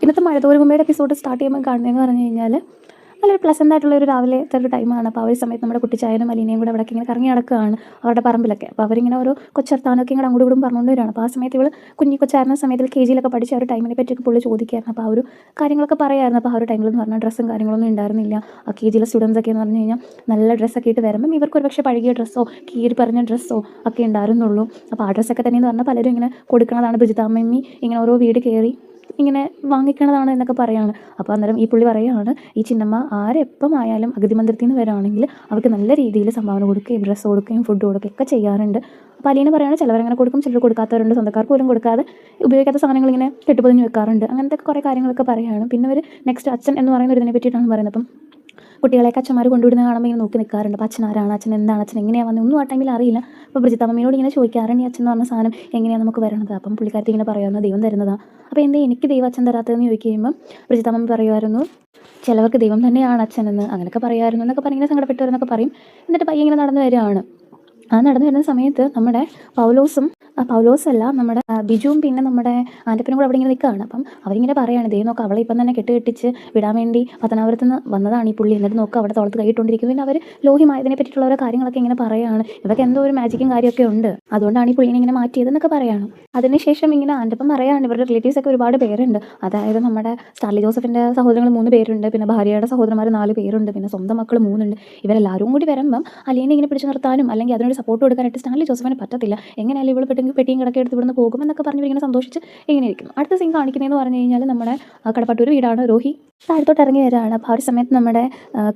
ഇന്നത്തെ മഴത്തോരുകുമ്പയുടെ episode start ചെയ്യുമ്പോൾ കാണുന്നതെന്ന് പറഞ്ഞു കഴിഞ്ഞാൽ നല്ലൊരു പ്ലസൻ്റ് ആയിട്ടുള്ള ഒരു രാവിലത്തെ ഒരു ടൈമാണ്. അപ്പോൾ ആ ഒരു സമയത്ത് നമ്മുടെ കുട്ടിച്ചായനും അലീനയും കൂടെ അവിടേക്ക് ഇങ്ങനെ കറങ്ങി നടക്കുകയാണ് അവരുടെ പറമ്പിലൊക്കെ. അപ്പോൾ അവരിങ്ങനെ ഓരോ കൊച്ചർത്താനൊക്കെ ഇങ്ങനെ അങ്ങോട്ടും ഇങ്ങോട്ടും പറഞ്ഞുകൊണ്ട് വരികയാണ്. അപ്പോൾ ആ സമയത്ത് ഇവൾ കൊച്ചായിരുന്ന സമയത്തിൽ KG-യിലൊക്കെ പഠിച്ച ആ ഒരു ടൈമിനെ പറ്റിയൊക്കെ പുള്ളി ചോദിക്കുകയായിരുന്നു. അപ്പോൾ ആ ഒരു കാര്യങ്ങളൊക്കെ പറയായിരുന്നു. അപ്പോൾ ആ ഒരു ടൈമിൽ എന്ന് പറഞ്ഞാൽ ഡ്രസ്സും കാര്യങ്ങളൊന്നും ഉണ്ടായിരുന്നില്ല. ആ KG-യിലെ സ്റ്റുഡൻസ് ഒക്കെ എന്ന് പറഞ്ഞു കഴിഞ്ഞാൽ നല്ല ഡ്രസ്സൊക്കെ ഇട്ട് വരുമ്പം ഇവർക്ക് ഒരു പക്ഷേ പഴകിയ ഡ്രസ്സോ കീറി പറഞ്ഞ ഡ്രസ്സോ ഒക്കെ ഉണ്ടായിരുന്നുള്ളൂ. അപ്പോൾ ആ ഡ്രസ്സൊക്കെ തന്നെയെന്ന് പറഞ്ഞാൽ പലരും ഇങ്ങനെ കൊടുക്കണതാണ്. ബ്രിജിതാമ്മി ഇങ്ങനെ ഓരോ വീട് കയറി ഇങ്ങനെ വാങ്ങിക്കണതാണ് എന്നൊക്കെ പറയുകയാണ്. അപ്പോൾ അന്നേരം ഈ പുള്ളി പറയുകയാണ്, ഈ ചിന്നമ്മ ആരെപ്പം ആയാലും അഗതി മന്ദിരത്തിൽ നിന്ന് വരികയാണെങ്കിൽ അവർക്ക് നല്ല രീതിയിൽ സംഭാവന കൊടുക്കുകയും ഡ്രസ്സ് കൊടുക്കുകയും ഫുഡ് കൊടുക്കുകയും ഒക്കെ ചെയ്യാറുണ്ട്. അപ്പോൾ അലീന പറയുകയാണ്, ചിലവരങ്ങനെ കൊടുക്കും, ചിലർ കൊടുക്കാത്തവരുണ്ട്, സ്വന്തക്കാർക്ക് പോലും കൊടുക്കാതെ ഉപയോഗിക്കാത്ത സാധനങ്ങൾ ഇങ്ങനെ കെട്ടുപൊതിഞ്ഞ് വെക്കാറുണ്ട്. അങ്ങനത്തെ കുറേ കാര്യങ്ങളൊക്കെ പറയുകയാണ്. പിന്നെ ഒരു നെക്സ്റ്റ് അച്ഛൻ എന്ന് പറയുന്ന ഒരു ഇതിനെ പറ്റിയിട്ടാണ് പറയുന്നത്. അപ്പം കുട്ടികളെയൊക്കെ അച്ഛന്മാർ കൊണ്ടുവിടുന്ന കാണുമ്പോൾ ഇങ്ങനെ നോക്കി നിൽക്കാറുണ്ട്. അപ്പോൾ അച്ഛൻ ആരാണ്, അച്ഛൻ എന്താണ്, അച്ഛൻ എങ്ങനെയാണ് വന്നത് ഒന്നും ആ ടൈമിൽ അറിയില്ല. അപ്പോൾ ബ്രിജിത്തമ്മയോട് ഇങ്ങനെ ചോദിക്കാറുണ്ട്, ഈ അച്ഛൻ എന്ന് പറഞ്ഞ സാധനം എങ്ങനെയാണ് നമുക്ക് വരണത്. അപ്പം പുള്ളിക്കാരത്തി ഇങ്ങനെ പറയുന്നത് ദൈവം തരുന്നതാണ്. അപ്പോൾ എന്തേ എനിക്ക് ദൈവം അച്ഛൻ തരാത്തതെന്ന് ചോദിക്കുമ്പം ബ്രിജിത്തമ്മ പറയുമായിരുന്നു, ചിലവർക്ക് ദൈവം തന്നെയാണ് അച്ഛനെന്ന് അങ്ങനെയൊക്കെ പറയുമായിരുന്നു എന്നൊക്കെ പറഞ്ഞ് ഇങ്ങനെ സങ്കടപ്പെട്ടു വരുന്നൊക്കെ പറയും. എന്നിട്ട് പയ്യെ ഇങ്ങനെ നടന്നു വരികയാണ്. ആ നടന്നു വരുന്ന സമയത്ത് നമ്മുടെ പൗലോസല്ല നമ്മുടെ ബിജുവും പിന്നെ നമ്മുടെ ആൻ്റപ്പനും കൂടെ അവിടെ ഇങ്ങനെ നിൽക്കുകയാണ്. അപ്പം അവരിങ്ങനെ പറയുകയാണ്, ദൈവം നോക്കുക അവളെ ഇപ്പം തന്നെ കെട്ടിച്ച് വിടാൻ വേണ്ടി പത്തനാപുരത്ത് നിന്ന് വന്നതാണ് ഈ പുള്ളി. എന്നിട്ട് നോക്കുക അവിടെ തോളത്ത് കൈയിട്ടുകൊണ്ടിരിക്കുന്നു. പിന്നെ അവർ ലോഹിമായതിനെ പറ്റിയിട്ടുള്ള ഓരോ കാര്യങ്ങളൊക്കെ ഇങ്ങനെ പറയുകയാണ്. ഇവർക്ക് എന്തോ ഒരു മാജിക്കും കാര്യമൊക്കെ ഉണ്ട്, അതുകൊണ്ടാണ് ഈ പുള്ളിനെ ഇങ്ങനെ മാറ്റിയതെന്നൊക്കെ പറയുകയാണ്. അതിനുശേഷം ഇങ്ങനെ ആൻ്റപ്പൻ പറയുകയാണ്, ഇവരുടെ റിലേറ്റീവ്സൊക്കെ ഒരുപാട് പേരുണ്ട്. അതായത് നമ്മുടെ സ്റ്റാർലി ജോസഫിൻ്റെ സഹോദരങ്ങൾ 3 പേരുണ്ട്, പിന്നെ ഭാര്യയുടെ സഹോദരന്മാർ 4 പേരുണ്ട്, പിന്നെ സ്വന്തം മക്കൾ 3 ഉണ്ട്. ഇവരെല്ലാവരും കൂടി വരുമ്പം അലീനെ ഇങ്ങനെ പിടിച്ചു നിർത്താനും അല്ലെങ്കിൽ അതിനൊരു സപ്പോർട്ട് കൊടുക്കാനായിട്ട് സ്റ്റാൻലി ജോസഫിന് പറ്റത്തില്ല. എങ്ങനെയാലും ഇവൾ പെട്ടിയും കിടക്കെ എടുത്ത് ഇവിടുന്ന് പോകും എന്നൊക്കെ പറഞ്ഞ് ഇങ്ങനെ സന്തോഷിച്ച് ഇങ്ങനെ ഇരിക്കുന്നു. അടുത്ത സീൻ കാണിക്കുന്നതെന്ന് പറഞ്ഞു കഴിഞ്ഞാൽ നമ്മുടെ കടപ്പാട്ടൂർ വീടാണ്. രോഹി താഴത്തോട്ട് ഇറങ്ങി വരികയാണ്. അപ്പോൾ ആ ഒരു സമയത്ത് നമ്മുടെ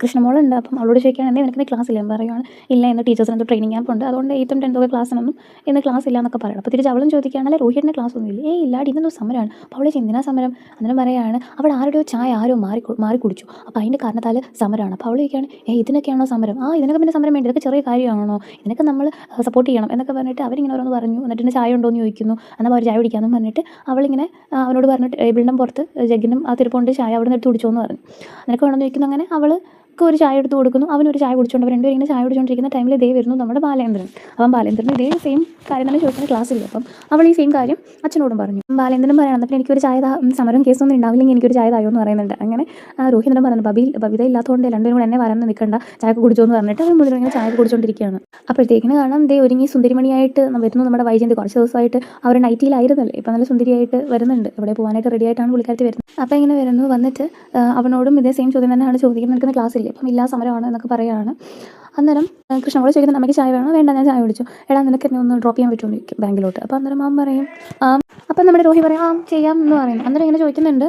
കൃഷ്ണമോളുണ്ട്. അപ്പം അവളോട് ചോദിക്കുകയാണ്, എന്തേ നിനക്ക് ക്ലാസ് ഇല്ല? പറയുകയാണ്, ഇല്ല ഇന്ന് ടീച്ചേഴ്സിന് എന്തോ ട്രെയിനിങ് ക്യാമ്പ് ഉണ്ട്, അതുകൊണ്ട് 8th and 10th ക്ലാസ്സിനൊന്നും ഇന്ന് ക്ലാസ് ഇല്ല എന്നൊക്കെ പറയണം. അപ്പോൾ തിരിച്ച് അവളും ചോദിക്കുകയാണല്ലേ രോഹിയുടെ ക്ലാസ് ഒന്നും ഇല്ല? ഇല്ലാടി ഇന്നൊന്നും സമരമാണ്. അപ്പോൾ അവൾ എന്തിനാ സമരം? അന്നേരം പറയുകയാണ്, അവിടെ ആരുടെയോ ചായ ആരോ മാറി കുടിച്ചു, അപ്പോൾ അതിൻ്റെ കാരണത്താൽ സമരമാണ്. അപ്പോൾ അവൾ ചോദിക്കുകയാണ്, ഇതിനൊക്കെയാണോ സമരം? ഇതിനൊക്കെ പിന്നെ സമരം വേണ്ടി, ഇതൊക്കെ ചെറിയ കാര്യമാണോ? ഇതിനൊക്കെ നമ്മൾ സപ്പോർട്ട് ചെയ്യണം എന്നൊക്കെ പറഞ്ഞിട്ട് അവരിങ്ങനെ ഓരോന്ന് പറഞ്ഞു. എന്നിട്ട് ഇന്ന് ചായ ഉണ്ടോ എന്ന് ചോദിക്കുന്നു. എന്നാൽ അവർ ചായ കുടിക്കാമെന്ന് പറഞ്ഞിട്ട് അവളിങ്ങനെ അവനോട് പറഞ്ഞിട്ട് ടേബിളിൻ്റെ പുറത്ത് ജഗ്ഗിനും ആ തിരുപ്പുണ്ട് ചായ അവിടെ നിന്ന് എടുത്ത് കുടിച്ചോന്ന് പറഞ്ഞു. നിനക്ക് വേണമെന്ന് ചോദിക്കുന്നു. അങ്ങനെ അവൾക്ക് ഒരു ചായ എടുത്ത് കൊടുക്കുന്നു, അവനൊരു ചായ കുടിച്ചുകൊണ്ട് അവർ രണ്ടുപേരും ഇങ്ങനെ ചായ കുടിച്ചുകൊണ്ടിരിക്കുന്ന ടൈമിൽ ദേ വരുന്നു നമ്മുടെ ബാലേന്ദ്രൻ. അപ്പം ബാലേന്ദ്രൻ ഇതേ സെയിം കാര്യം തന്നെ ചോദിക്കുന്ന ക്ലാസ്സില്ല. അപ്പം അവൾ ഈ സെയിം കാര്യം അച്ഛനോടും പറഞ്ഞു. ബാലേന്ദ്രൻ പറയണം, എന്നിട്ട് എനിക്കൊരു ചായ സമരം കേസൊന്നും ഉണ്ടാവില്ലെങ്കിൽ എനിക്കൊരു ചായ തായോ എന്ന് പറയുന്നുണ്ട്. അങ്ങനെ രോഹിന്ദ്രൻ പറഞ്ഞു, ബബിത ഇല്ലാത്തതുകൊണ്ട് രണ്ടുപേരും കൂടെ എന്നെ വരാൻ നിൽക്കണ്ട, ചായ കുടിച്ചോന്ന് പറഞ്ഞിട്ട് അവർ മുഴുവൻ ഇങ്ങനെ ചായ കുടിച്ചുകൊണ്ടിരിക്കുകയാണ്. അപ്പോഴത്തേക്കിന് കാണാം ദേ ഒരുങ്ങി സുന്ദരിമണിയായിട്ട് വരുന്നു നമ്മുടെ വൈജയന്തി. കുറച്ച് ദിവസമായിട്ട് അവർ നൈറ്റിയിലായിരുന്നല്ലേ, ഇപ്പം നല്ല സുന്ദരിയായിട്ട് വരുന്നുണ്ട്. ഇവിടെ പോകാനായിട്ട് റെഡി ആയിട്ടാണ് പുള്ളിക്കാരത്തി വരുന്നത്. അപ്പോൾ ഇങ്ങനെ വരുന്നു, വന്നിട്ട് അവനോടും ഇതേ സെയിം ചോദ്യം തന്നെയാണ് ചോദിക്കുന്നത്, നിൽക്കുന്ന ക്ലാസ്സില്ലേ? അപ്പം ഇല്ലാ സമരമാണ് എന്നൊക്കെ പറയുകയാണ്. അന്നേരം കൃഷ്ണമോളെ ചോദിക്കുന്നത്, അമ്മയ്ക്ക് ചായ വേണോ? വേണ്ട ഞാൻ ചായ കുടിച്ചു. എടാ നിനക്ക് എന്നെ ഒന്ന് ഡ്രോപ്പ് ചെയ്യാൻ പറ്റുമോ ചോദിക്കും ബാങ്കിലോട്ട്. അപ്പോൾ അന്നേരം അവൻ പറയും അപ്പം നമ്മുടെ രോഹി പറയാം ചെയ്യാം എന്ന് പറയുന്നു. അന്നേരം ഇങ്ങനെ ചോദിക്കുന്നുണ്ട്,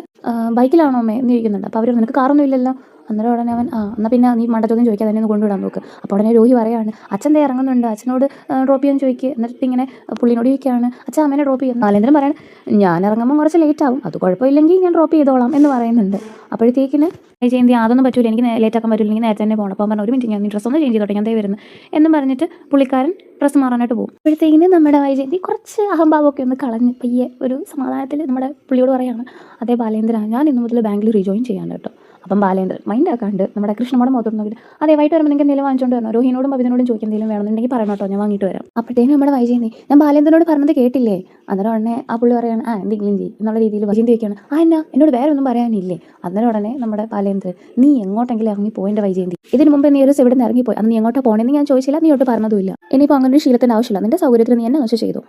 ബൈക്കിലാണോ അമ്മേ എന്ന് ചോദിക്കുന്നുണ്ട്. അപ്പോൾ അവർ നിനക്ക് കാറൊന്നും ഇല്ലല്ലോ. അന്നേരം ഉടനെ അവൻ എന്നാൽ പിന്നെ നീ മണ്ടത്തൊന്നും ചോദിക്കാതെ തന്നെ ഒന്ന് കൊണ്ടുവിടാൻ നോക്ക്. അപ്പോൾ ഉടനെ രോഹി പറയാണ്, അച്ഛൻ ഇറങ്ങുന്നുണ്ട്, അച്ഛനോട് ഡ്രോപ്പ് ചെയ്യാൻ ചോദിക്കുക. എന്നിട്ട് ഇങ്ങനെ പുള്ളിനോട് ചോദിക്കുകയാണ്, അച്ഛൻ അമ്മേനെ ഡ്രോപ്പ് ചെയ്യുന്നു. ബാലേന്ദ്രൻ പറയണം, ഞാൻ ഇറങ്ങുമ്പോൾ കുറച്ച് ലേറ്റ് ആവും, അത് കുഴപ്പമില്ലെങ്കിൽ ഞാൻ ഡ്രോപ്പ് ചെയ്തോളാം എന്ന് പറയുന്നുണ്ട്. അപ്പോഴത്തേക്കിന് ജയന്തി അതൊന്നും പറ്റൂല, എനിക്ക് ലേറ്റ് ആക്കാൻ പറ്റില്ല, എനിക്ക് നേരത്തെ തന്നെ പോകണം. അപ്പോൾ പറഞ്ഞു, ഒരു മിനിറ്റ് ഞാൻ ഡ്രസ്സ് ഒന്ന് ചേഞ്ച് ചെയ്തോട്ടെ, ഞാൻ ദേ വരുന്നു എന്നും പറഞ്ഞിട്ട് പുള്ളിക്കാരൻ ഡ്രസ്സ് മാറാനായിട്ട് പോകും. അപ്പോഴത്തേക്കിന് നമ്മുടെ വൈജയന്തി കുറച്ച് അഹംഭാവമൊക്കെ ഒന്ന് കളഞ്ഞ് പയ്യെ ഒരു സമാധാനത്തിൽ നമ്മുടെ പുള്ളിയോട് പറയുകയാണ്, അതേ ബാലേന്ദ്ര, ഞാൻ ഇന്ന് മുതൽ ബാങ്കിൽ റീജോയിൻ ചെയ്യാൻ കേട്ടോ. അപ്പം ബാലേന്ദ്രൻ മൈൻഡ് ആക്കാണ്ട് നമ്മുടെ കൃഷ്ണമോടെ മുഖത്തോട്ട് നോക്കിയിട്ട്, അതേ വൈകിട്ട് വരുമ്പോൾ നിങ്ങൾക്ക് എന്തെങ്കിലും വാങ്ങിച്ചുകൊണ്ട് വരണം, രോഹിനോടും ബബിനോടും ചോദിക്കാൻ എന്തെങ്കിലും വേണമെന്നുണ്ടെങ്കിൽ പറയണം കേട്ടോ, ഞാൻ വാങ്ങിയിട്ട് വരാം. അപ്പോഴത്തേനും നമ്മുടെ വൈജയന്തി, ഞാൻ ബാലേന്ദ്രനോട് പറഞ്ഞത് കേട്ടില്ലേ? അന്നേരം ഉടനെ ആ പുള്ളി പറയാണ്, എന്തെങ്കിലും ചെയ്യും എന്നുള്ള രീതിയിൽ വൈജയന്തി വയ്ക്കുകയാണ്. എന്നാ എന്നോട് വേറെ ഒന്നും പറയാനില്ലേ? അന്നേരം ഉടനെ നമ്മുടെ ബാലേന്ദ്രൻ, നീ എങ്ങോട്ടെങ്കിലും ഇറങ്ങി പോയിൻ്റെ വൈജയന്തി, ഇതിന് മുമ്പ് നീ ഒരു ഇവിടെ നിന്ന് ഇറങ്ങിപ്പോയി, അന്ന് നീ എങ്ങോട്ടാ പോകണമെന്ന് ഞാൻ ചോദിച്ചില്ല, നീ ഒട്ട് പറഞ്ഞതുമില്ല. ഇനിയിപ്പോൾ അങ്ങനെ ഒരു ശീലത്തിൻ്റെ ആവശ്യമില്ല, നിന്റെ സൗകര്യത്തിന് നീ എന്നെ വെച്ച് ചെയ്തു.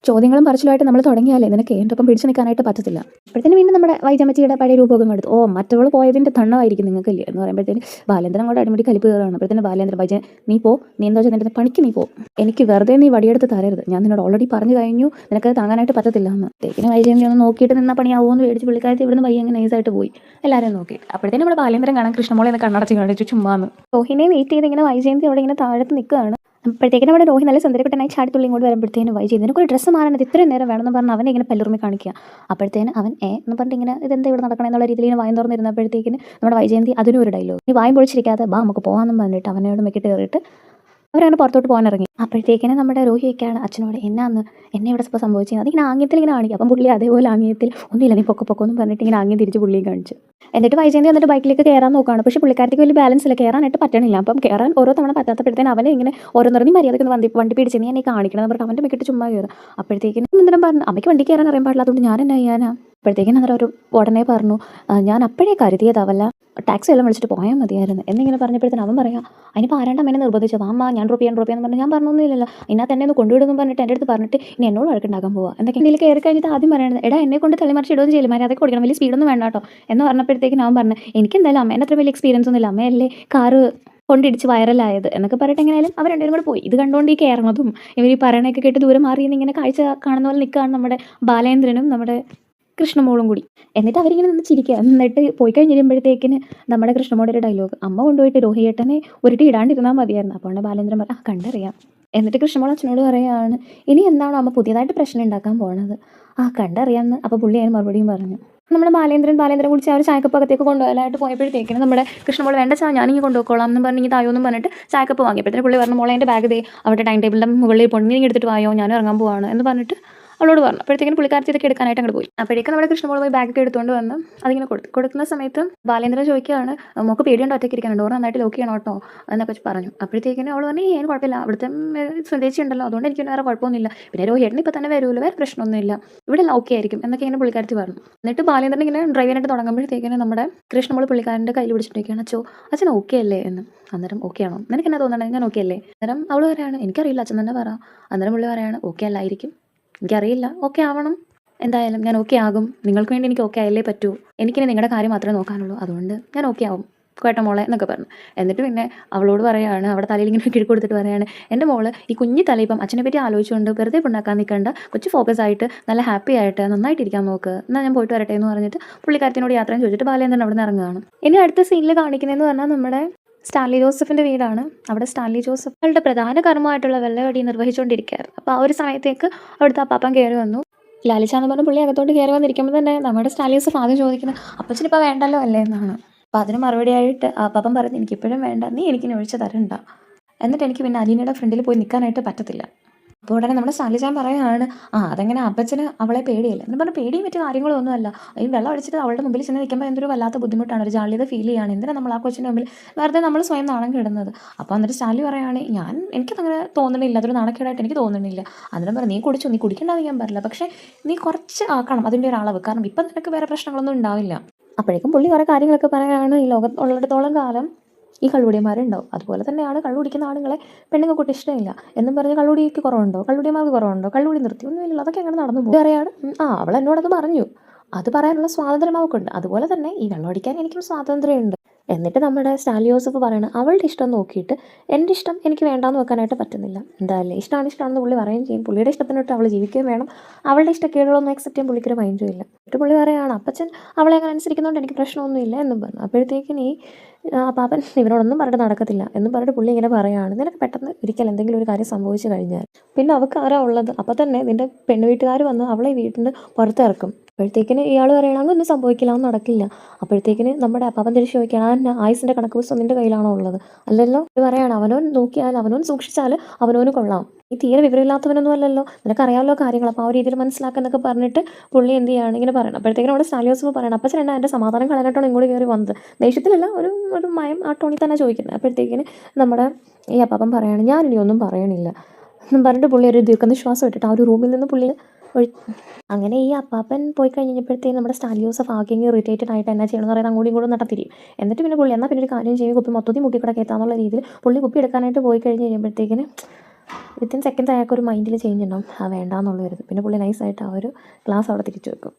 ചോദ്യങ്ങളും പറച്ചിലുമായിട്ട് നമ്മൾ തുടങ്ങിയാലേ നിനക്ക് എൻ്റെ ഒപ്പം പിടിച്ചു നിൽക്കാനായിട്ട് പറ്റത്തില്ല. അപ്പോഴത്തേനും വീണ്ടും നമ്മുടെ വൈജമച്ചിയുടെ പഴയ രൂപമൊക്കെ എടുത്തു. മറ്റവൾ പോയതിൻ്റെ തണ്ണമായിരിക്കും നിങ്ങൾക്കില്ലേ എന്ന് പറയുമ്പോഴത്തേന് ബാലേന്ദ്രൻ കൂടെ അടിമുടി കലിപ്പ് കയറുകയാണ്. അപ്പോഴത്തേന് ബാലേന്ദ്രൻ, വൈജ നീ എന്താ വെച്ചാൽ നിൻ്റെ പണിക്ക് നീ എനിക്ക് വെറുതെ നീ വടിയെടുത്ത് തരരുത്, ഞാൻ നിന്നോട് ഓൾറെഡി പറഞ്ഞു കഴിഞ്ഞു, നിനക്ക് താങ്ങാനായിട്ട് പറ്റത്തില്ല എന്ന്. തേക്കിന് വൈജയന്തി ഒന്ന് നോക്കിയിട്ട് നിന്ന പണിയാവുമെന്ന് മേടിച്ച് പുള്ളിക്കാരത്തി ഇവിടുന്ന് വയ്യ അങ്ങനെ നൈസായിട്ട് പോയി എല്ലാവരും നോക്കി. അപ്പോഴത്തേനും നമ്മുടെ ബാലേന്ദ്രൻ കാണാൻ കൃഷ്ണമോളെ എന്ന് കണ്ണടച്ച് കാണിച്ചു ചുമ്മാന്ന്. രോഹിനെ വെയിറ്റ് ചെയ്ത് ഇങ്ങനെ വൈജയന്തി അവിടെ ഇങ്ങനെ താഴത്ത് നിൽക്കുകയാണ്. അപ്പോഴത്തേക്കും നമ്മുടെ രോഹി നല്ല സുന്ദരപ്പെട്ടനായി ചാടിത്തുള്ളി ഇങ്ങോട്ട് വരുമ്പോഴത്തേനും വൈജയന്തി നിനക്കൊരു ഡ്രസ്സ് മാറാനത് ഇത്രയും നേരം വേണമെന്ന് പറഞ്ഞ് അവനെ ഇങ്ങനെ പല്ലുറുമി കാണിക്കുക. അപ്പോഴത്തേന് അവൻ എന്ന് പറഞ്ഞിട്ട് ഇങ്ങനെ ഇതെന്താ ഇവിടെ നടക്കണം എന്നുള്ള രീതിയിൽ ഇങ്ങനെ വായം തുറന്നിരുന്നപ്പോഴത്തേക്കിന് നമ്മുടെ വൈജയന്തി അതിനും ഒരു ഡയലോഗ്, നീ വായം പൊളിച്ചിരിക്കാതെ ബാ നമുക്ക് പോകാമെന്ന് പറഞ്ഞിട്ട് അവനോട് മെക്കിട്ട് കയറിയിട്ട് അവരങ്ങനെ പുറത്തോട്ട് പോകാൻ ഇറങ്ങി. അപ്പോഴത്തേക്കിന് നമ്മുടെ രോഹി വയ്ക്കുകയാണ് അച്ഛനോട്, എന്നെ ഇവിടെ ഇപ്പോൾ സംഭവിച്ചത് അതിങ്ങനെ ആംഗ്യത്തിൽ ഇങ്ങനെ കാണിക്കും. അപ്പം പുള്ളി അതേപോലെ ആംഗ്യത്തിൽ ഒന്നുമില്ല നീ പൊക്കൊന്നും പറഞ്ഞിട്ട് ഇങ്ങനെ ആംഗ്യം തിരിച്ച് പുള്ളിയെ കാണിച്ചു. എന്നിട്ട് വൈജയന്തി വന്നിട്ട് ബൈക്കിലേക്ക് കയറാൻ നോക്കുകയാണ്. പക്ഷേ പുള്ളിക്കാരത്തേക്ക് വലിയ ബാലൻസ് ഇല്ല, കയറാനായിട്ട് പറ്റണില്ല. അപ്പം കയറാൻ ഓരോ തവണ പറ്റാത്തപ്പോഴത്തേന് അവനെ ഇങ്ങനെ ഓരോന്നറിഞ്ഞ് മര്യാദയ്ക്ക് വണ്ടി പിടിച്ച് നീ എന്നെ കാണിക്കണം എന്ന് പറഞ്ഞിട്ട് അവൻ്റെ മെക്കിട്ട് ചുമ്മാ കയറുക. അപ്പോഴത്തേക്കിന് എന്തിനും പറഞ്ഞു, അമ്മയ്ക്ക് വണ്ടി കയറാൻ അറിയാൻ പാടില്ല, അതുകൊണ്ട് ഞാൻ എന്നാ ചെയ്യാനാ അപ്പോഴത്തേക്കും അന്നേരം ഒരു ഉടനെ പറഞ്ഞു, ഞാൻ അപ്പോഴേ കരുതിയതാവല്ല, ടാക്സി എല്ലാം വിളിച്ചിട്ട് പോയാൽ മതിയായിരുന്നു എന്നിങ്ങനെ പറഞ്ഞപ്പോഴത്തേന് അവൻ പറയാം, അതിനിപ്പോൾ ആരാണ്ട് അമ്മേനെ നിർബന്ധിച്ചത്, അമ്മ ഞാൻ ഡ്രോപ്പ് ചെയ്യാന്ന് പറഞ്ഞ് ഞാൻ പറഞ്ഞൊന്നുമില്ലല്ലോ, ഇതിനകത്ത് എന്നെ ഒന്ന് കൊണ്ടുവിടുന്നു പറഞ്ഞിട്ട് എൻ്റെ അടുത്ത് പറഞ്ഞിട്ട് ഇനി എന്നോട് വഴക്കുണ്ടാക്കാൻ പോവാ എന്നൊക്കെ ഇതിൽ കയറി കഴിഞ്ഞിട്ട് ആദ്യം പറയണത്, എടാ എന്നെ കൊണ്ട് തെളിമറിച്ച് ഇടുകയും ചെയ്യില്ല, മര്യാദയ്ക്ക് കൊടുക്കണം, വലിയ സ്പീഡൊന്നും വേണ്ട കേട്ടോ എന്ന് പറഞ്ഞപ്പോഴത്തേക്കും അവൻ പറഞ്ഞു, എനിക്ക് എന്തായാലും അമ്മേനെ അത്ര വലിയ എക്സ്പീരിയൻസ് ഒന്നുമില്ല, അമ്മയല്ലേ കാറ് കൊണ്ടിടിച്ച് വൈറലായത് എന്നൊക്കെ പറഞ്ഞിട്ട് എങ്ങനെയായാലും അവർ രണ്ടുപേരും കൂടെ പോയി. ഇത് കണ്ടുകൊണ്ട് ഈ കയറുന്നതും ഇവർ ഈ പറയണയൊക്കെ കേട്ട് ദൂരെ മാറിയെന്ന് ഇങ്ങനെ കാഴ്ച കാണുന്ന പോലെ നിൽക്കുകയാണ് നമ്മുടെ ബാലേന്ദ്രനും നമ്മുടെ കൃഷ്ണമോളും കൂടി. എന്നിട്ട് അവരിങ്ങനെ നിന്ന് ചിരിക്കുക. എന്നിട്ട് പോയി കഴിയുമ്പോഴത്തേക്കിന് നമ്മുടെ കൃഷ്ണമോളുടെ ഒരു ഡയലോഗ്, അമ്മ കൊണ്ടുപോയിട്ട് രോഹിയേട്ടനെ ഉരുട്ടി ഇടാണ്ടിരുന്നാൽ മതിയായിരുന്നു. അപ്പോൾ ബാലേന്ദ്രൻ പറഞ്ഞു, കണ്ടറിയാം. എന്നിട്ട് കൃഷ്ണമോൾ അച്ഛനോട് പറയുകയാണ്, ഇനി എന്താണോ അമ്മ പുതിയതായിട്ട് പ്രശ്നം ഉണ്ടാക്കാൻ പോണത്, കണ്ടറിയാമെന്ന്. അപ്പോൾ പുള്ളി അതിന് മറുപടിയും പറഞ്ഞു. നമ്മുടെ ബാലേന്ദ്രൻ കുടിച്ച് അവർ ചായക്കപ്പകത്തേക്ക് കൊണ്ടുപോകാനായിട്ട് പോയപ്പോഴത്തേക്കിന് നമ്മുടെ കൃഷ്ണമോൾ വേണ്ട ഞാനിങ്ങനെ കൊണ്ടുപോയിക്കോളാം എന്ന് പറഞ്ഞ് തായോ എന്നും പറഞ്ഞിട്ട് ചായക്കപ്പ് വാങ്ങിയപ്പോഴത്തേന് പുള്ളി പറഞ്ഞു, മോളെ എൻ്റെ ബാഗ് ദേ അവിടെ ടൈം ടേബിളിൻ്റെ മുകളിൽ പൊണ്ണി എടുത്തിട്ട് വായോ, ഞാൻ ഇറങ്ങാൻ പോവാണ് എന്ന് പറഞ്ഞിട്ട് അവളോട് പറഞ്ഞു. അപ്പോഴത്തേക്കും പുള്ളിക്കാരത്തി ഇതൊക്കെ എടുക്കാനായിട്ട് അങ്ങോട്ട് പോയി. അപ്പോഴേക്കും നമ്മുടെ കൃഷ്ണമോൾ പോയി ബാഗൊക്കെ എടുത്തുകൊണ്ട് വന്ന് അതിങ്ങനെ കൊടുക്കുന്ന സമയത്ത് ബാലേന്ദ്രൻ ചോദിക്കുകയാണ്, മോൾക്ക് പേടിയുണ്ടോ ഒറ്റയ്ക്ക് ഇരിക്കണം, ഡോർ നന്നായിട്ട് ലോക്ക് ചെയ്യണം കേട്ടോ എന്നൊക്കെ പറഞ്ഞു. അപ്പോഴത്തേക്കിനും അവൾ പറഞ്ഞു, ഏൻ കുഴപ്പമില്ല, അവിടുത്തെ സ്വദേശി ഉണ്ടല്ലോ, അതുകൊണ്ട് എനിക്ക് വേറെ കുഴപ്പമൊന്നുമില്ല, പിന്നെ രോഹിയേട്ടൻ ഇപ്പോൾ തന്നെ വരുമല്ലോ, വേറെ പ്രശ്നമൊന്നുമില്ല, ഇവിടെ ഓക്കെ ആയിരിക്കും എന്നൊക്കെ ഇങ്ങനെ പുള്ളിക്കാരത്തി പറഞ്ഞു. എന്നിട്ട് ബാലേന്ദ്രൻ ഇങ്ങനെ ഡ്രൈവ് ചെയ്യാനായിട്ട് തുടങ്ങുമ്പോഴത്തേക്കിനും നമ്മുടെ കൃഷ്ണമോൾ പുള്ളിക്കാരൻ്റെ കയ്യിൽ പിടിച്ചിട്ടൊക്കെയാണ്, അച്ഛൻ ഓക്കെ അല്ലേ എന്ന്. അന്നേരം ഓക്കെ ആണോ, നിനക്ക് എന്നാ തോന്നണേ, ഞാൻ ഓക്കെ അല്ലേ? അന്നേരം അവൾ പറയാണ്, എനിക്കറിയില്ല, അച്ഛൻ തന്നെ പറ. അന്നേരം പുള്ളി പറയാണ്, ഓക്കെ അല്ലായിരിക്കും, എനിക്കറിയില്ല, ഓക്കെ ആവണം, എന്തായാലും ഞാൻ ഓക്കെ ആകും, നിങ്ങൾക്ക് വേണ്ടി എനിക്ക് ഓക്കെ ആയല്ലേ പറ്റൂ, എനിക്കിനി നിങ്ങളുടെ കാര്യം മാത്രമേ നോക്കാനുള്ളൂ, അതുകൊണ്ട് ഞാൻ ഓക്കെ ആവും കേട്ടോ മോളെ എന്നൊക്കെ പറഞ്ഞു. എന്നിട്ട് പിന്നെ അവളോട് പറയുകയാണ്, അവിടെ തലയിൽ ഇങ്ങനെ കിഴി കൊടുത്തിട്ട് പറയുകയാണ്, എൻ്റെ മോള് ഈ കുഞ്ഞി തല ഇപ്പം അച്ഛനെ പറ്റി ആലോചിച്ചുകൊണ്ട് വെറുതെ ഉണ്ടാക്കാൻ നിൽക്കേണ്ട, കൊച്ചു ഫോക്കസ് ആയിട്ട് നല്ല ഹാപ്പി ആയിട്ട് നന്നായിട്ടിരിക്കാൻ നോക്ക്, എന്നാൽ ഞാൻ പോയിട്ട് വരട്ടെ എന്ന് പറഞ്ഞിട്ട് പുള്ളിക്കാരത്തിനോട് യാത്രയും ചോദിച്ചിട്ട് ബാലേന്ദ്രൻ അവിടെ നിന്ന് ഇറങ്ങുകയാണ്. ഇനി അടുത്ത സീനിൽ കാണിക്കുന്നതെന്ന് പറഞ്ഞാൽ നമ്മുടെ സ്റ്റാൻലി ജോസഫിൻ്റെ വീടാണ്. അവിടെ സ്റ്റാൻലി ജോസഫുകളുടെ പ്രധാന കർമ്മമായിട്ടുള്ള വെള്ളവടി നിർവഹിച്ചുകൊണ്ടിരിക്കുകയായിരുന്നു. അപ്പോൾ ആ ഒരു സമയത്തേക്ക് അവിടുത്തെ അപ്പാപ്പൻ കയറി വന്നു. ലാലിച്ചാന്ന് പറഞ്ഞ പുള്ളി അകത്തോട്ട് കയറി വന്നിരിക്കുമ്പോൾ തന്നെ നമ്മുടെ സ്റ്റാൻലി ജോസഫ് ആദ്യം ചോദിക്കുന്നത്, അപ്പച്ചനിപ്പോൾ വേണ്ടല്ലോ അല്ലേ എന്നാണ്. അപ്പോൾ അതിന് മറുപടിയായിട്ട് അപ്പാപ്പൻ പറഞ്ഞു, എനിക്കിപ്പോഴും വേണ്ട, നീ എനിക്കിനി ഒഴിച്ച് തരണ്ട, എന്നിട്ട് എനിക്ക് പിന്നെ അലീനയുടെ ഫ്രണ്ടിൽ പോയി നിൽക്കാനായിട്ട് പറ്റത്തില്ല. അപ്പോൾ ഉടനെ നമ്മുടെ സ്റ്റാൻലിച്ചാൻ പറയുകയാണ്, അതെങ്ങനെ അപ്പച്ചന് അവളെ പേടിയില്ല എന്ന് പറഞ്ഞാൽ പേടിയും മറ്റു കാര്യങ്ങളൊന്നുമല്ല, ഈ വെള്ളം അടിച്ചിട്ട് അവളുടെ മുമ്പിൽ ചെന്ന് നിൽക്കുമ്പോൾ എന്തൊരു വല്ലാത്ത ബുദ്ധിമുട്ടാണ്, ഒരു ജാള്യത ഫീൽ ചെയ്യുകയാണ്, എന്തിനാണ് നമ്മൾ ആ കൊച്ചിൻ്റെ മുമ്പിൽ വെറുതെ നമ്മൾ സ്വയം നാണം കിടുന്നത്. അപ്പോൾ എന്നിട്ട് സ്റ്റാൻലി പറയുകയാണ്, എനിക്കതങ്ങനെ തോന്നണില്ല, അതൊരു നാണക്കേടായിട്ട് എനിക്ക് തോന്നണില്ല. അന്നേരം പറഞ്ഞു, നീ കുടിച്ചോ, നീ കുടിക്കേണ്ടത് ഞാൻ പറഞ്ഞില്ല, പക്ഷേ നീ കുറച്ച് ആക്കണം അതിൻ്റെ ഒരു അളവ്, കാരണം ഇപ്പം നിനക്ക് വേറെ പ്രശ്നങ്ങളൊന്നും ഉണ്ടാവില്ല. അപ്പോഴേക്കും പുള്ളി കുറേ കാര്യങ്ങളൊക്കെ പറയുകയാണ്, ഈ ലോകം ഉള്ളിടത്തോളം കാലം ഈ കള്ളുടിയന്മാരുണ്ടാവും, അതുപോലെ തന്നെയാണ് കള്ളു കുടിക്കുന്ന ആളുകളെ പെണ്ണുങ്ങൾക്ക് ഇഷ്ടമില്ല എന്നും പറഞ്ഞ് കള്ളുടിക്ക് കുറവുണ്ടോ, കള്ളുടിയന്മാർക്ക് കുറവുണ്ടോ, കള്ളുടി നിർത്തി ഒന്നുമില്ല, അതൊക്കെ അങ്ങനെ നടന്നു പോകും. അറിയാണ്, അവൾ എന്നോടത് പറഞ്ഞു, അത് പറയാനുള്ള സ്വാതന്ത്ര്യം അവൾക്കുണ്ട്, അതുപോലെ തന്നെ ഈ വെള്ളം അടിക്കാൻ എനിക്കും സ്വാതന്ത്ര്യമുണ്ട്. എന്നിട്ട് നമ്മുടെ സ്റ്റാൻലി ജോസഫ് പറയണം, അവളുടെ ഇഷ്ടം നോക്കിയിട്ട് എൻ്റെ ഇഷ്ടം എനിക്ക് വേണ്ടാന്ന് വെക്കാനായിട്ട് പറ്റുന്നില്ല, എന്തായാലും ഇഷ്ടമാണെന്ന് പുള്ളി പറയുകയും ചെയ്യും. പുള്ളിയുടെ ഇഷ്ടത്തിനോട്ട് അവൾ ജീവിക്കുകയും വേണം, അവളുടെ ഇഷ്ടക്കേടുകളൊന്നും അക്സെപ്റ്റ് ചെയ്യാൻ പുള്ളിക്കൊരു മൈൻഡും ഇല്ല. എന്നിട്ട് പുള്ളി പറയുകയാണ്, അപ്പച്ചൻ അവളെ അങ്ങനെ അനുസരിക്കുന്നതുകൊണ്ട് എനിക്ക് പ്രശ്നമൊന്നുമില്ല എന്നും പറഞ്ഞു. അപ്പോഴത്തേക്കിന് ഈ പാപ്പൻ ഇവനോടൊന്നും പറഞ്ഞിട്ട് നടക്കത്തില്ല എന്നും പറഞ്ഞിട്ട് പുള്ളി ഇങ്ങനെ പറയുകയാണ്, നിനക്ക് പെട്ടെന്ന് ഒരിക്കൽ എന്തെങ്കിലും ഒരു കാര്യം സംഭവിച്ചു കഴിഞ്ഞാൽ പിന്നെ അവൾക്ക് ആരാ ഉള്ളത്, അപ്പോൾ തന്നെ നിൻ്റെ പെണ്ണു വീട്ടുകാർ വന്ന് അവളെ വീട്ടിൽ നിന്ന് പുറത്തിറക്കും. അപ്പോഴത്തേക്കിന് ഇയാൾ പറയണം, അങ്ങൊന്നും സംഭവിക്കില്ല, ഒന്നും നടക്കില്ല. അപ്പോഴത്തേക്കിന് നമ്മുടെ അപ്പാപ്പൻ തിരിച്ച് ചോദിക്കുകയാണ്, ആയുസിൻ്റെ കണക്ക് പുസ്തകം നിൻ്റെ കയ്യിലാണോ ഉള്ളത്? അല്ലല്ലോ. ഇത് പറയാണ്, അവനോൻ നോക്കിയാൽ അവനോൻ സൂക്ഷിച്ചാൽ അവനോന് കൊള്ളാം, ഈ തീരെ വിവരമില്ലാത്തവനൊന്നും അല്ലല്ലോ, നിനക്കറിയാമല്ലോ കാര്യങ്ങൾ, അപ്പോൾ ആ ഒരു രീതിയിൽ മനസ്സിലാക്കുന്നൊക്കെ പറഞ്ഞിട്ട് പുള്ളി എന്ത് ചെയ്യുകയാണ് ഇങ്ങനെ പറയണം. അപ്പോഴത്തേക്കും അവിടെ സ്റ്റാൻലി ജോസഫ് പറയണം, അപ്പച്ചൻ എന്നാ എൻ്റെ സമാധാനം കളയാനായിട്ടാണ് ഇങ്ങോട്ട് കയറി വന്നത്, ദേഷ്യത്തിലല്ല, ഒരു മയം ആ ടോണിൽ തന്നെ ചോദിക്കുന്നത്. അപ്പോഴത്തേക്കിന് നമ്മുടെ ഈ അപ്പാപ്പൻ പറയാണ്, ഞാനിനി ഒന്നും പറയണില്ല എന്നും പറഞ്ഞിട്ട് പുള്ളി ഒരു ദീർഘനിശ്വാസം ഇട്ടിട്ട് ആ ഒരു റൂമിൽ നിന്ന് പുള്ളി അങ്ങനെ ഈ അപ്പാപ്പൻ പോയി കഴിഞ്ഞപ്പോഴത്തേക്കും നമ്മുടെ സ്റ്റാൻലി ജോസഫ് ആകെ ഇറിറ്റേറ്റഡ് ആയിട്ട് എന്നാ ചെയ്യണമെന്ന് പറയുന്നത് അങ്ങോട്ടും ഇങ്ങോട്ടും നടത്തിരിക്കും. എന്നിട്ട് പിന്നെ പുള്ളി എന്നാൽ പിന്നെ ഒരു കാര്യം ചെയ്യും, കുപ്പി മൊത്തത്തിൽ മുക്കിക്കൂടെ കയറ്റാന്നുള്ള രീതിയിൽ പുള്ളി കുപ്പി എടുക്കാനായിട്ട് പോയി കഴിഞ്ഞ് കഴിയുമ്പോഴത്തേക്കിന് വിത്തിൻ സെക്കൻഡ്സ് അയാൾക്കൊരു മൈൻഡിൽ ചേഞ്ച് ഉണ്ടാവും, വേണ്ടാന്നുള്ള ഒരു പിന്നെ പുള്ളി നൈസായിട്ട് ആ ഒരു ഗ്ലാസ് അവിടെ തിരിച്ചു വെക്കും.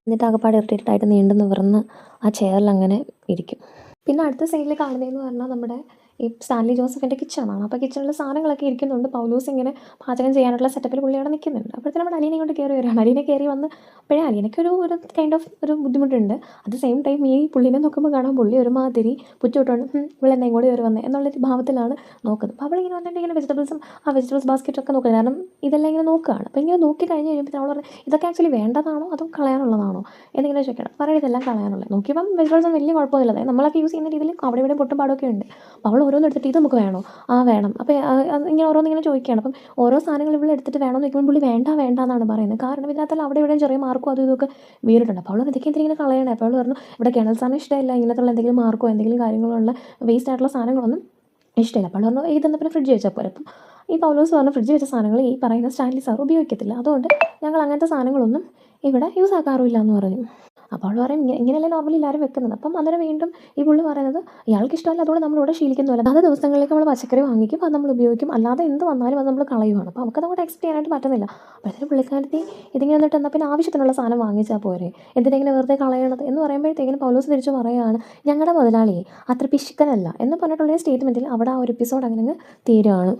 എന്നിട്ട് ആകെപ്പാട് ഇറിറ്റേറ്റഡ് ആയിട്ട് നീണ്ടു നിവർന്ന് ആ ചെയറിൽ അങ്ങനെ ഇരിക്കും. പിന്നെ അടുത്ത സൈഡിൽ കാണുന്നതെന്ന് പറഞ്ഞാൽ നമ്മുടെ ഈ സ്റ്റാൻലി ജോസഫിൻ്റെ കിച്ചണാണ്. അപ്പോൾ കിച്ചണിൽ സാധനങ്ങളൊക്കെ ഇരിക്കുന്നുണ്ട്. പൗലൂസ് ഇങ്ങനെ പാചകം ചെയ്യാനുള്ള സെറ്റപ്പിൽ പുള്ളി അവിടെ നിൽക്കുന്നുണ്ട്. അപ്പോഴത്തേനും നമ്മുടെ അലീന ഇങ്ങോട്ട് കയറി വരികയാണ്. അലീന കയറി വന്ന് അപ്പോഴേ അലീനയ്ക്കൊരു കൈൻഡ് ഓഫ് ഒരു ബുദ്ധിമുട്ടുണ്ട്. അറ്റ് സെയിം ടൈം ഈ പുള്ളിനെ നോക്കുമ്പോൾ കാണാൻ പുള്ളി ഒരുമാതിരി പുച്ചുവിട്ടുകൊണ്ട് ഇവളെന്നെ ഇങ്ങോട്ട് കയറി വന്നേ എന്നുള്ളൊരു ഭാവത്തിലാണ് നോക്കുന്നത്. അപ്പോൾ അവളിങ്ങനെ വന്നിട്ട് ഇങ്ങനെ വെജിറ്റബിൾസ് ബാസ്ക്കറ്റൊക്കെ നോക്കുന്നത്, കാരണം ഇതെല്ലാം ഇങ്ങനെ നോക്കുകയാണ്. അപ്പോൾ ഇങ്ങനെ നോക്കി കഴിഞ്ഞ് കഴിയുമ്പോൾ അവൾ പറഞ്ഞു, ഇതൊക്കെ ആക്ച്വലി വേണ്ടതാണോ അതോ കളയാനുള്ളതാണോ എന്നിങ്ങനെ ചോദിക്കണം. പറയുന്നത് ഇതെല്ലാം കളയാനുള്ളത്. നോക്കിയപ്പം വെജിറ്റബിൾസ് വലിയ കുഴപ്പമൊന്നുമില്ല, നമ്മളൊക്കെ യൂസ് ചെയ്യുന്ന രീതിയിൽ അവിടെ ഇവിടെ പൊട്ടും പാടൊക്കെ ഉണ്ട്. അപ്പോൾ അവൾ ഓരോന്ന് എടുത്തിട്ട് ഇത് നമുക്ക് വേണോ, വേണം, അപ്പോൾ ഇങ്ങനെ ഓരോന്നിങ്ങനെ ചോദിക്കുകയാണ്. അപ്പം ഓരോ സാധനങ്ങൾ ഇവിടെ എടുത്തിട്ട് വേണമെന്ന് ചോദിക്കുമ്പോൾ പുള്ളി വേണ്ട എന്നാണ് പറയുന്നത്. കാരണം ഇതിനകത്തല്ല അവിടെ ഇവിടെ ചെറിയ മാർക്കോ അതും ഇതൊക്കെ വീണിട്ടുണ്ട്. അപ്പോൾ അവൾ ഇതൊക്കെ എന്തെങ്കിലും കളയണേ. അപ്പോൾ അവൾ പറഞ്ഞു, ഇവിടെ കിണൽ സാധനം ഇഷ്ടമില്ല, ഇങ്ങനത്തുള്ള എന്തെങ്കിലും മാർക്കോ എന്തെങ്കിലും കാര്യങ്ങളുള്ള വേസ്റ്റ് ആയിട്ടുള്ള സാധനങ്ങളൊന്നും ഇഷ്ടമില്ല. അപ്പോൾ പറഞ്ഞു ഇതെന്നാൽ പിന്നെ ഫ്രിഡ്ജ് വെച്ചാൽ പോലെ. അപ്പം ഈ പൗലോസ് പറഞ്ഞ ഫ്രിഡ്ജ് വെച്ച സാധനങ്ങൾ ഈ പറയുന്ന സ്റ്റാൻലി സാർ ഉപയോഗിക്കത്തില്ല, അതുകൊണ്ട് ഞങ്ങൾ അങ്ങനത്തെ സാധനങ്ങളൊന്നും ഇവിടെ യൂസ് ആക്കാറുമില്ല എന്ന് പറഞ്ഞു. അപ്പോൾ അവൾ പറയും ഇങ്ങനെയല്ലേ നോർമലി എല്ലാവരും വെക്കുന്നത്. അപ്പം അന്നേരം വീണ്ടും ഈ പുള്ളി പറയുന്നത് ഇയാൾക്ക് ഇഷ്ടമല്ല, അതുകൊണ്ട് നമ്മളിവിടെ ശീലിക്കുന്നില്ല. അതാത് ദിവസങ്ങളിലേക്ക് നമ്മൾ പച്ചക്കറി വാങ്ങിക്കും, അത് നമ്മൾ ഉപയോഗിക്കും, അല്ലാതെ എന്ത് വന്നാലും അത് നമ്മൾ കളയുവാണ്. അപ്പോൾ നമുക്കത് അങ്ങോട്ട് എക്സ്പെക്ട് ചെയ്യാനായിട്ട് പറ്റുന്നില്ല. അപ്പോഴത്തേനും പുള്ളിക്കാരത്തി ഇതിങ്ങനെ എന്നിട്ട് എന്നാൽ പിന്നെ ആവശ്യത്തിനുള്ള സാധനം വാങ്ങിച്ചാൽ പോരെ, എന്തിനെങ്കിലും വെറുതെ കളയണത് എന്ന് പറയുമ്പോഴത്തേക്കിനും പൗലോസ് തിരിച്ച് പറയുകയാണ് ഞങ്ങളുടെ മുതലാളിയെ അത്ര പിശുക്കനല്ല എന്ന് പറഞ്ഞിട്ടുള്ള സ്റ്റേറ്റ്മെൻറ്റിൽ അവിടെ ആ ഒരു എപ്പിസോഡ് അങ്ങനെ തീരുകയാണ്.